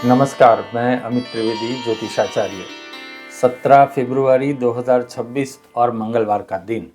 नमस्कार, मैं अमित त्रिवेदी ज्योतिषाचार्य। 17 फरवरी 2026 और मंगलवार का दिन।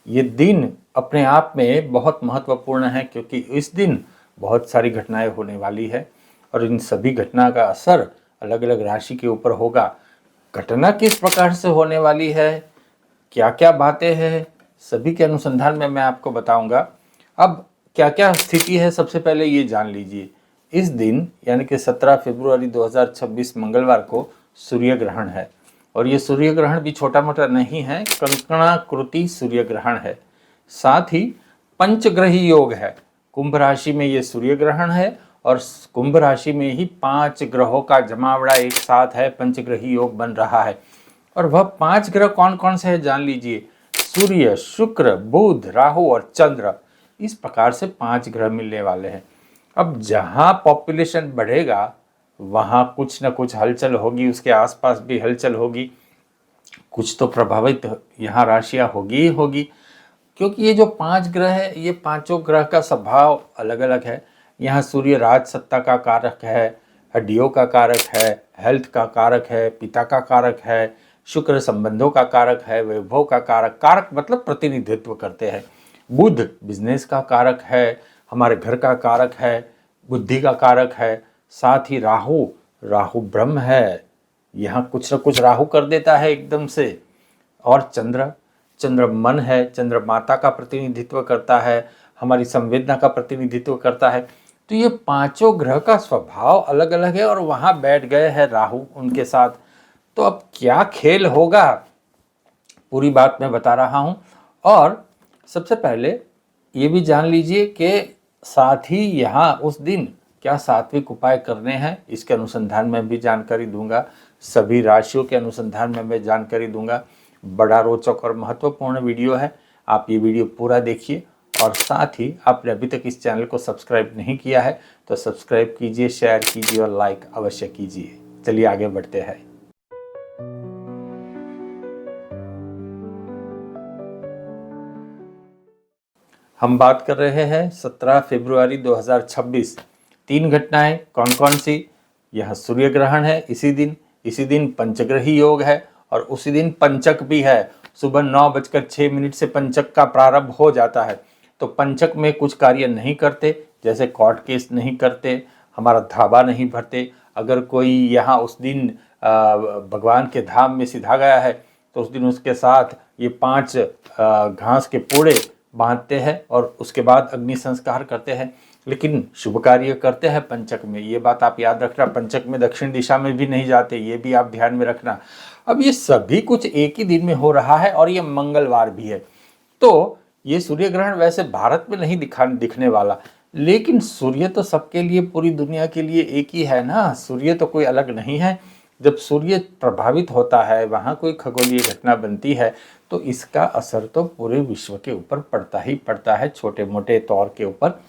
ये दिन अपने आप में बहुत महत्वपूर्ण है क्योंकि इस दिन बहुत सारी घटनाएं होने वाली है और इन सभी घटना का असर अलग अलग राशि के ऊपर होगा। घटना किस प्रकार से होने वाली है, क्या क्या बातें हैं, सभी के अनुसंधान में मैं आपको बताऊंगा। अब क्या क्या स्थिति है, सबसे पहले ये जान लीजिए। इस दिन यानी कि 17 फरवरी 2026 मंगलवार को सूर्य ग्रहण है और ये सूर्य ग्रहण भी छोटा मोटा नहीं है, कंकणाकृति सूर्य ग्रहण है। साथ ही पंचग्रही योग है। कुंभ राशि में ये सूर्य ग्रहण है और कुंभ राशि में ही 5 ग्रहों का जमावड़ा एक साथ है, पंचग्रही योग बन रहा है। और वह 5 ग्रह कौन कौन से हैं जान लीजिए। सूर्य, शुक्र, बुध, राहु और चंद्र, इस प्रकार से 5 ग्रह मिलने वाले हैं। अब जहां पॉपुलेशन बढ़ेगा वहां कुछ ना कुछ हलचल होगी, उसके आसपास भी हलचल होगी, कुछ तो प्रभावित यहाँ राशियां होगी ही होगी। क्योंकि ये जो 5 ग्रह है, ये पांचों ग्रह का स्वभाव अलग अलग है। यहाँ सूर्य राज सत्ता का कारक है, हड्डियों का कारक है, हेल्थ का कारक है, पिता का कारक है। शुक्र संबंधों का कारक है, वैभव का कारक, कारक मतलब प्रतिनिधित्व करते हैं। बुध बिजनेस का कारक है, हमारे घर का कारक है, बुद्धि का कारक है। साथ ही राहु, राहु ब्रह्म है, यहाँ कुछ न कुछ राहु कर देता है एकदम से। और चंद्र, चंद्र मन है, चंद्र माता का प्रतिनिधित्व करता है, हमारी संवेदना का प्रतिनिधित्व करता है। तो ये पांचों ग्रह का स्वभाव अलग अलग है और वहां बैठ गए हैं राहु उनके साथ। तो अब क्या खेल होगा, पूरी बात मैं बता रहा हूं। और सबसे पहले ये भी जान लीजिए कि साथ ही यहाँ उस दिन क्या सात्विक उपाय करने हैं, इसके अनुसंधान में भी जानकारी दूंगा। सभी राशियों के अनुसंधान में मैं जानकारी दूंगा। बड़ा रोचक और महत्वपूर्ण वीडियो है, आप ये वीडियो पूरा देखिए। और साथ ही आपने अभी तक इस चैनल को सब्सक्राइब नहीं किया है तो सब्सक्राइब कीजिए, शेयर कीजिए और लाइक अवश्य कीजिए। चलिए आगे बढ़ते हैं। हम बात कर रहे हैं 17 फरवरी 2026। 3 घटनाएं कौन कौन सी। यह सूर्य ग्रहण है इसी दिन पंचग्रही योग है और उसी दिन पंचक भी है। सुबह 9:06 से पंचक का प्रारंभ हो जाता है। तो पंचक में कुछ कार्य नहीं करते, जैसे कोर्ट केस नहीं करते, हमारा धाबा नहीं भरते। अगर कोई यहाँ उस दिन भगवान के धाम में सिधा गया है तो उस दिन उसके साथ ये 5 घास के पूड़े बांधते हैं और उसके बाद अग्नि संस्कार करते हैं। लेकिन शुभ कार्य करते हैं पंचक में, ये बात आप याद रखना। पंचक में दक्षिण दिशा में भी नहीं जाते, ये भी आप ध्यान में रखना। अब ये सभी कुछ एक ही दिन में हो रहा है और ये मंगलवार भी है। तो ये सूर्य ग्रहण वैसे भारत में नहीं दिखने वाला, लेकिन सूर्य तो सबके लिए, पूरी दुनिया के लिए एक ही है ना। सूर्य तो कोई अलग नहीं है। जब सूर्य प्रभावित होता है, वहाँ कोई खगोलीय घटना बनती है तो इसका असर तो पूरे विश्व के ऊपर पड़ता ही पड़ता है, छोटे मोटे तौर के ऊपर।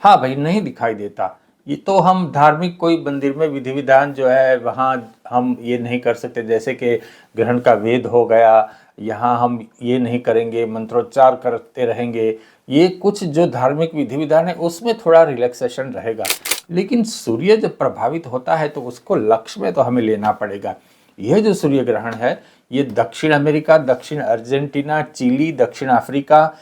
हाँ भाई, नहीं दिखाई देता। ये तो हम धार्मिक कोई मंदिर में विधि विधान जो है वहाँ हम ये नहीं कर सकते, जैसे कि ग्रहण का वेद हो गया, यहाँ हम ये नहीं करेंगे, मंत्रोच्चार करते रहेंगे। ये कुछ जो धार्मिक विधि विधान है उसमें थोड़ा रिलैक्सेशन रहेगा। लेकिन सूर्य जब प्रभावित होता है तो उसको लक्ष्य में तो हमें लेना पड़ेगा। यह जो सूर्य ग्रहण है ये दक्षिण अमेरिका, दक्षिण अर्जेंटीना, चिली, दक्षिण अफ्रीका,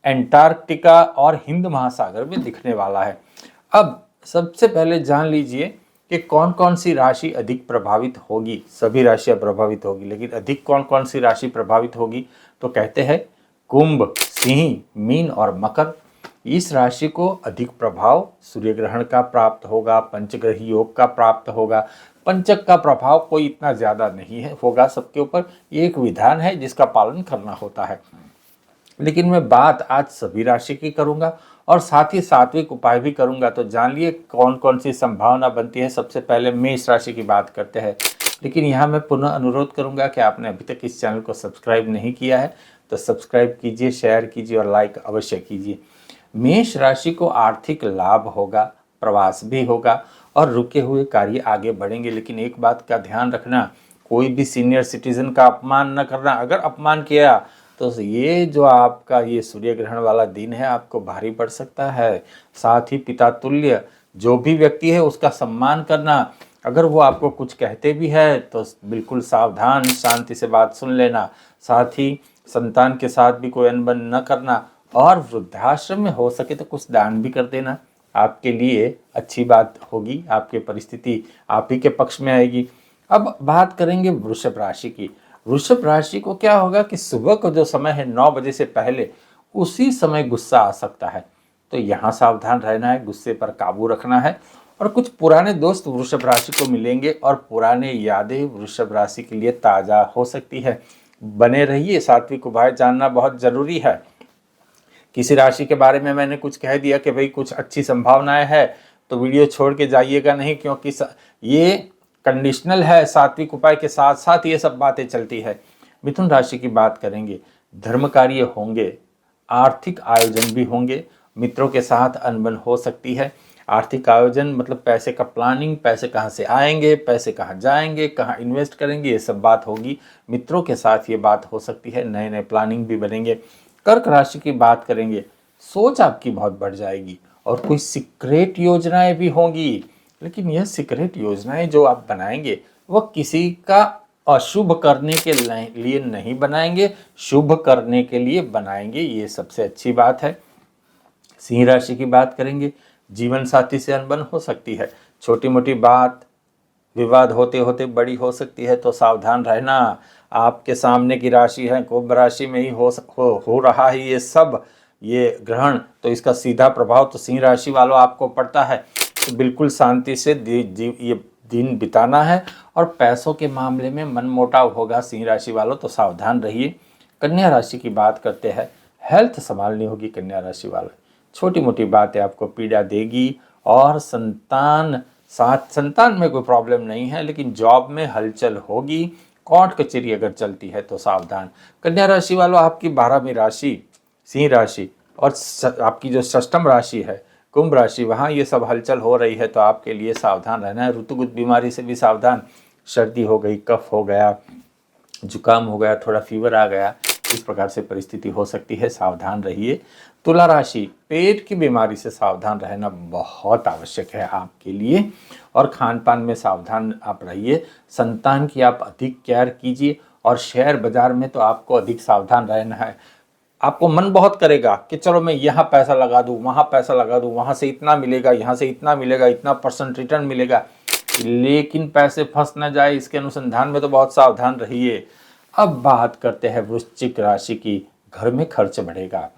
एंटार्क्टिका और हिंद महासागर में दिखने वाला है। अब सबसे पहले जान लीजिए कि कौन कौन सी राशि अधिक प्रभावित होगी। सभी राशियां प्रभावित होगी, लेकिन अधिक कौन कौन सी राशि प्रभावित होगी तो कहते हैं कुंभ, सिंह, मीन और मकर। इस राशि को अधिक प्रभाव सूर्य ग्रहण का प्राप्त होगा, पंचग्रही योग का प्राप्त होगा। पंचक का प्रभाव कोई इतना ज्यादा नहीं है, होगा सबके ऊपर। ये एक विधान है जिसका पालन करना होता है। लेकिन मैं बात आज सभी राशि की करूंगा और साथ ही सात्विक उपाय भी करूंगा। तो जान लिए कौन कौन सी संभावना बनती है। सबसे पहले मेष राशि की बात करते हैं। लेकिन यहाँ मैं पुनः अनुरोध करूंगा कि आपने अभी तक इस चैनल को सब्सक्राइब नहीं किया है तो सब्सक्राइब कीजिए, शेयर कीजिए और लाइक अवश्य कीजिए। मेष राशि को आर्थिक लाभ होगा, प्रवास भी होगा और रुके हुए कार्य आगे बढ़ेंगे। लेकिन एक बात का ध्यान रखना, कोई भी सीनियर सिटीजन का अपमान न करना। अगर अपमान किया तो ये जो आपका ये सूर्य ग्रहण वाला दिन है आपको भारी पड़ सकता है। साथ ही पिता तुल्य जो भी व्यक्ति है उसका सम्मान करना। अगर वो आपको कुछ कहते भी है तो बिल्कुल सावधान शांति से बात सुन लेना। साथ ही संतान के साथ भी कोई अनबन न करना, और वृद्धाश्रम में हो सके तो कुछ दान भी कर देना, आपके लिए अच्छी बात होगी, आपकी परिस्थिति आप ही के पक्ष में आएगी। अब बात करेंगे वृषभ राशि की। वृषभ राशि को क्या होगा कि सुबह का जो समय है 9 बजे से पहले, उसी समय गुस्सा आ सकता है, तो यहाँ सावधान रहना है, गुस्से पर काबू रखना है। और कुछ पुराने दोस्त वृषभ राशि को मिलेंगे और पुराने यादें वृषभ राशि के लिए ताज़ा हो सकती है। बने रहिए, सात्विक उपाय जानना बहुत जरूरी है। किसी राशि के बारे में मैंने कुछ कह दिया कि भाई कुछ अच्छी संभावनाएं है, तो वीडियो छोड़ के जाइएगा नहीं, क्योंकि ये कंडीशनल है। सात्विक उपाय के साथ साथ ये सब बातें चलती है। मिथुन राशि की बात करेंगे, धर्म कार्य होंगे, आर्थिक आयोजन भी होंगे, मित्रों के साथ अनबन हो सकती है। आर्थिक आयोजन मतलब पैसे का प्लानिंग, पैसे कहाँ से आएंगे, पैसे कहाँ जाएंगे, कहाँ इन्वेस्ट करेंगे, ये सब बात होगी। मित्रों के साथ ये बात हो सकती है, नए नए प्लानिंग भी बनेंगे। कर्क राशि की बात करेंगे, सोच आपकी बहुत बढ़ जाएगी और कोई सीक्रेट योजनाएं भी होंगी, लेकिन यह सीक्रेट योजनाएं जो आप बनाएंगे वह किसी का अशुभ करने के लिए नहीं बनाएंगे, शुभ करने के लिए बनाएंगे, ये सबसे अच्छी बात है। सिंह राशि की बात करेंगे, जीवन साथी से अनबन हो सकती है, छोटी मोटी बात विवाद होते होते बड़ी हो सकती है, तो सावधान रहना। आपके सामने की राशि है, कुंभ राशि में ही हो रहा है ये सब, ये ग्रहण, तो इसका सीधा प्रभाव तो सिंह राशि वालों आपको पड़ता है। तो बिल्कुल शांति से ये दिन बिताना है। और पैसों के मामले में मनमुटाव होगा सिंह राशि वालों, तो सावधान रहिए। कन्या राशि की बात करते हैं, हेल्थ संभालनी होगी कन्या राशि वाले, छोटी मोटी बातें आपको पीड़ा देगी। और संतान में कोई प्रॉब्लम नहीं है, लेकिन जॉब में हलचल होगी, कोर्ट कचहरी अगर चलती है तो सावधान। कन्या राशि वालों, आपकी 12वीं राशि सिंह राशि और आपकी जो षष्ठम राशि है कुंभ राशि, वहाँ ये सब हलचल हो रही है, तो आपके लिए सावधान रहना है। ऋतुगत बीमारी से भी सावधान, सर्दी हो गई, कफ हो गया, जुकाम हो गया, थोड़ा फीवर आ गया, इस प्रकार से परिस्थिति हो सकती है, सावधान रहिए। तुला राशि, पेट की बीमारी से सावधान रहना बहुत आवश्यक है आपके लिए, और खान पान में सावधान आप रहिए। संतान की आप अधिक केयर कीजिए, और शेयर बाजार में तो आपको अधिक सावधान रहना है। आपको मन बहुत करेगा कि चलो मैं यहाँ पैसा लगा दूँ, वहाँ पैसा लगा दूँ, वहाँ से इतना मिलेगा, यहाँ से इतना मिलेगा, इतना % रिटर्न मिलेगा, लेकिन पैसे फंस न जाए, इसके अनुसंधान में तो बहुत सावधान रहिए। अब बात करते हैं वृश्चिक राशि की। घर में खर्च बढ़ेगा,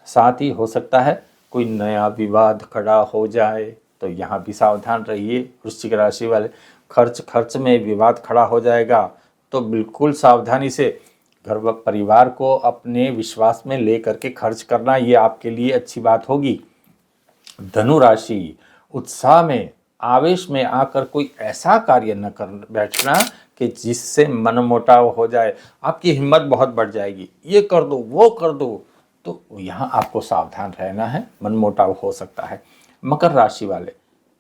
साथ ही हो सकता है कोई नया विवाद खड़ा हो जाए, तो यहाँ भी सावधान रहिए वृश्चिक राशि वाले। खर्च में विवाद खड़ा हो जाएगा, तो बिल्कुल सावधानी से घर व परिवार को अपने विश्वास में ले करके खर्च करना, ये आपके लिए अच्छी बात होगी। धनु राशि, उत्साह में आवेश में आकर कोई ऐसा कार्य न कर बैठना कि जिससे मनमुटाव हो जाए, आपकी हिम्मत बहुत बढ़ जाएगी, ये कर दो वो कर दो, तो यहाँ आपको सावधान रहना है, मनमुटाव हो सकता है। मकर राशि वाले,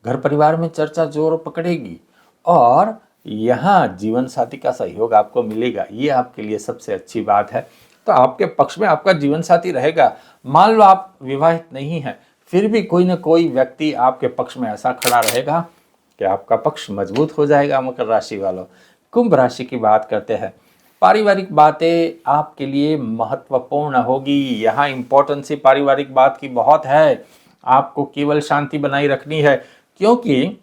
घर परिवार में चर्चा जोर पकड़ेगी, और यहाँ जीवन साथी का सहयोग आपको मिलेगा, ये आपके लिए सबसे अच्छी बात है। तो आपके पक्ष में आपका जीवन साथी रहेगा। मान लो आप विवाहित नहीं हैं, फिर भी कोई ना कोई व्यक्ति आपके पक्ष में ऐसा खड़ा रहेगा कि आपका पक्ष मजबूत हो जाएगा। मकर राशि वालों, कुंभ राशि की बात करते हैं, पारिवारिक बातें आपके लिए महत्वपूर्ण होगी। यहाँ इंपॉर्टेंस ही पारिवारिक बात की बहुत है, आपको केवल शांति बनाई रखनी है, क्योंकि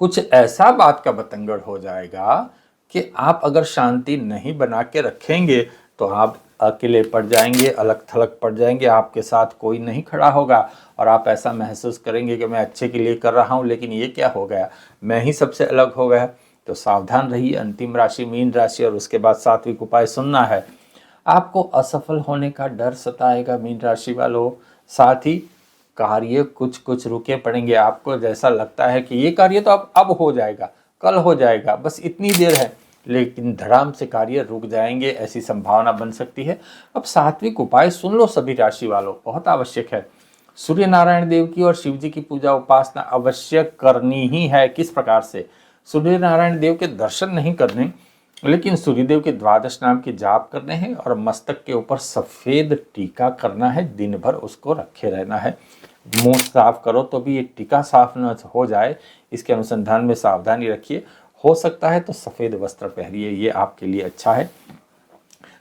कुछ ऐसा बात का बतंगड़ हो जाएगा कि आप अगर शांति नहीं बना के रखेंगे तो आप अकेले पड़ जाएंगे, अलग थलग पड़ जाएंगे, आपके साथ कोई नहीं खड़ा होगा, और आप ऐसा महसूस करेंगे कि मैं अच्छे के लिए कर रहा हूँ, लेकिन ये क्या हो गया, मैं ही सबसे अलग हो गया। तो सावधान रहिए। अंतिम राशि मीन राशि, और उसके बाद सात्विक उपाय सुनना है। आपको असफल होने का डर सताएगा मीन राशि वालों, साथ ही कार्य कुछ रुके पड़ेंगे। आपको जैसा लगता है कि ये कार्य तो अब हो जाएगा, कल हो जाएगा, बस इतनी देर है, लेकिन धड़ाम से कार्य रुक जाएंगे, ऐसी संभावना बन सकती है। अब सात्विक उपाय सुन लो सभी राशि वालों, बहुत आवश्यक है। सूर्य नारायण देव की और शिव जी की पूजा उपासना अवश्य करनी ही है। किस प्रकार से? सूर्य नारायण देव के दर्शन नहीं करने, लेकिन सूर्यदेव के 12 नाम के जाप करने हैं, और मस्तक के ऊपर सफ़ेद टीका करना है, दिन भर उसको रखे रहना है। मुंह साफ करो तो भी ये टीका साफ न हो जाए, इसके अनुसंधान में सावधानी रखिए। हो सकता है तो सफ़ेद वस्त्र पहनिए, ये आपके लिए अच्छा है।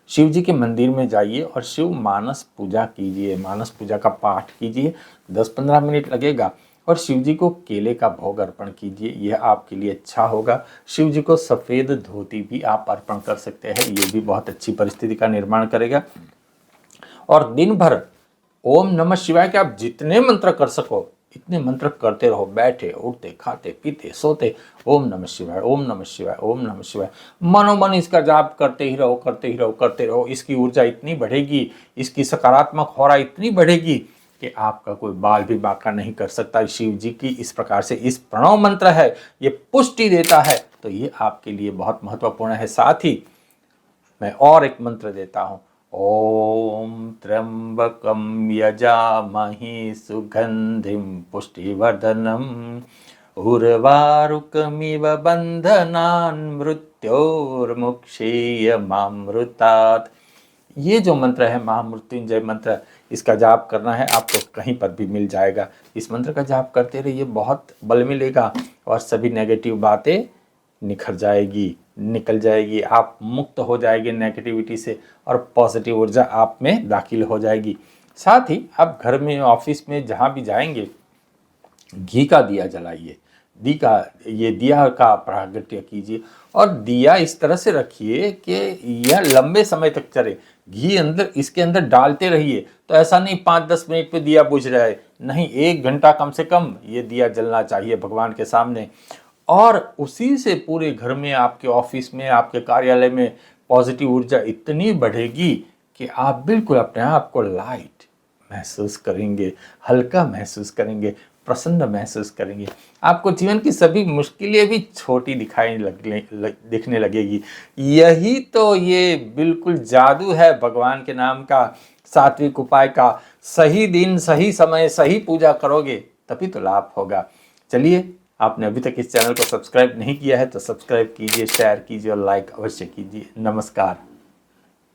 शिव जी के मंदिर में जाइए और शिव मानस पूजा कीजिए, मानस पूजा का पाठ कीजिए, 10-15 मिनट लगेगा। और शिव जी को केले का भोग अर्पण कीजिए, यह आपके लिए अच्छा होगा। शिव जी को सफ़ेद धोती भी आप अर्पण कर सकते हैं, ये भी बहुत अच्छी परिस्थिति का निर्माण करेगा। और दिन भर ओम नमः शिवाय के आप जितने मंत्र कर सको इतने मंत्र करते रहो, बैठे उठते खाते पीते सोते, ओम नमः शिवाय, ओम नमः शिवाय, ओम नमः शिवाय। मनोमन इसका जाप करते ही रहो, करते ही रहो, करते रहो। इसकी ऊर्जा इतनी बढ़ेगी, इसकी सकारात्मक होरा इतनी बढ़ेगी कि आपका कोई बाल भी बांका नहीं कर सकता। शिव जी की इस प्रकार से इस प्रणव मंत्र है, ये पुष्टि देता है, तो ये आपके लिए बहुत महत्वपूर्ण है। साथ ही मैं और एक मंत्र देता हूं, ओम त्र्यंबकम यजामहे सुगंधिम पुष्टिवर्धनम उर्वारुकमिव बंधनान् मृत्योर्मुक्षेयमामृतात्। ये जो मंत्र है महामृत्युंजय मंत्र, इसका जाप करना है आपको, कहीं पर भी मिल जाएगा। इस मंत्र का जाप करते रहिए, बहुत बल मिलेगा और सभी नेगेटिव बातें निखर जाएगी, निकल जाएगी। आप मुक्त हो जाएंगे नेगेटिविटी से और पॉजिटिव ऊर्जा आप में दाखिल हो जाएगी। साथ ही आप घर में, ऑफिस में, जहाँ भी जाएंगे घी का दिया जलाइए, ये दिया का प्रागट्य कीजिए और दिया इस तरह से रखिए कि यह लंबे समय तक चले। घी अंदर, इसके अंदर डालते रहिए, तो ऐसा नहीं 5-10 मिनट पे दिया बुझ रहा है, नहीं, 1 घंटा कम से कम ये दिया जलना चाहिए भगवान के सामने। और उसी से पूरे घर में, आपके ऑफिस में, आपके कार्यालय में पॉजिटिव ऊर्जा इतनी बढ़ेगी कि आप बिल्कुल अपने आप को लाइट महसूस करेंगे, हल्का महसूस करेंगे, प्रसन्न महसूस करेंगे। आपको जीवन की सभी मुश्किलें भी छोटी दिखने लगेगी। यही तो ये बिल्कुल जादू है भगवान के नाम का, सात्विक उपाय का। सही दिन, सही समय, सही पूजा करोगे तभी तो लाभ होगा। चलिए, आपने अभी तक इस चैनल को सब्सक्राइब नहीं किया है तो सब्सक्राइब कीजिए, शेयर कीजिए और लाइक अवश्य कीजिए। नमस्कार।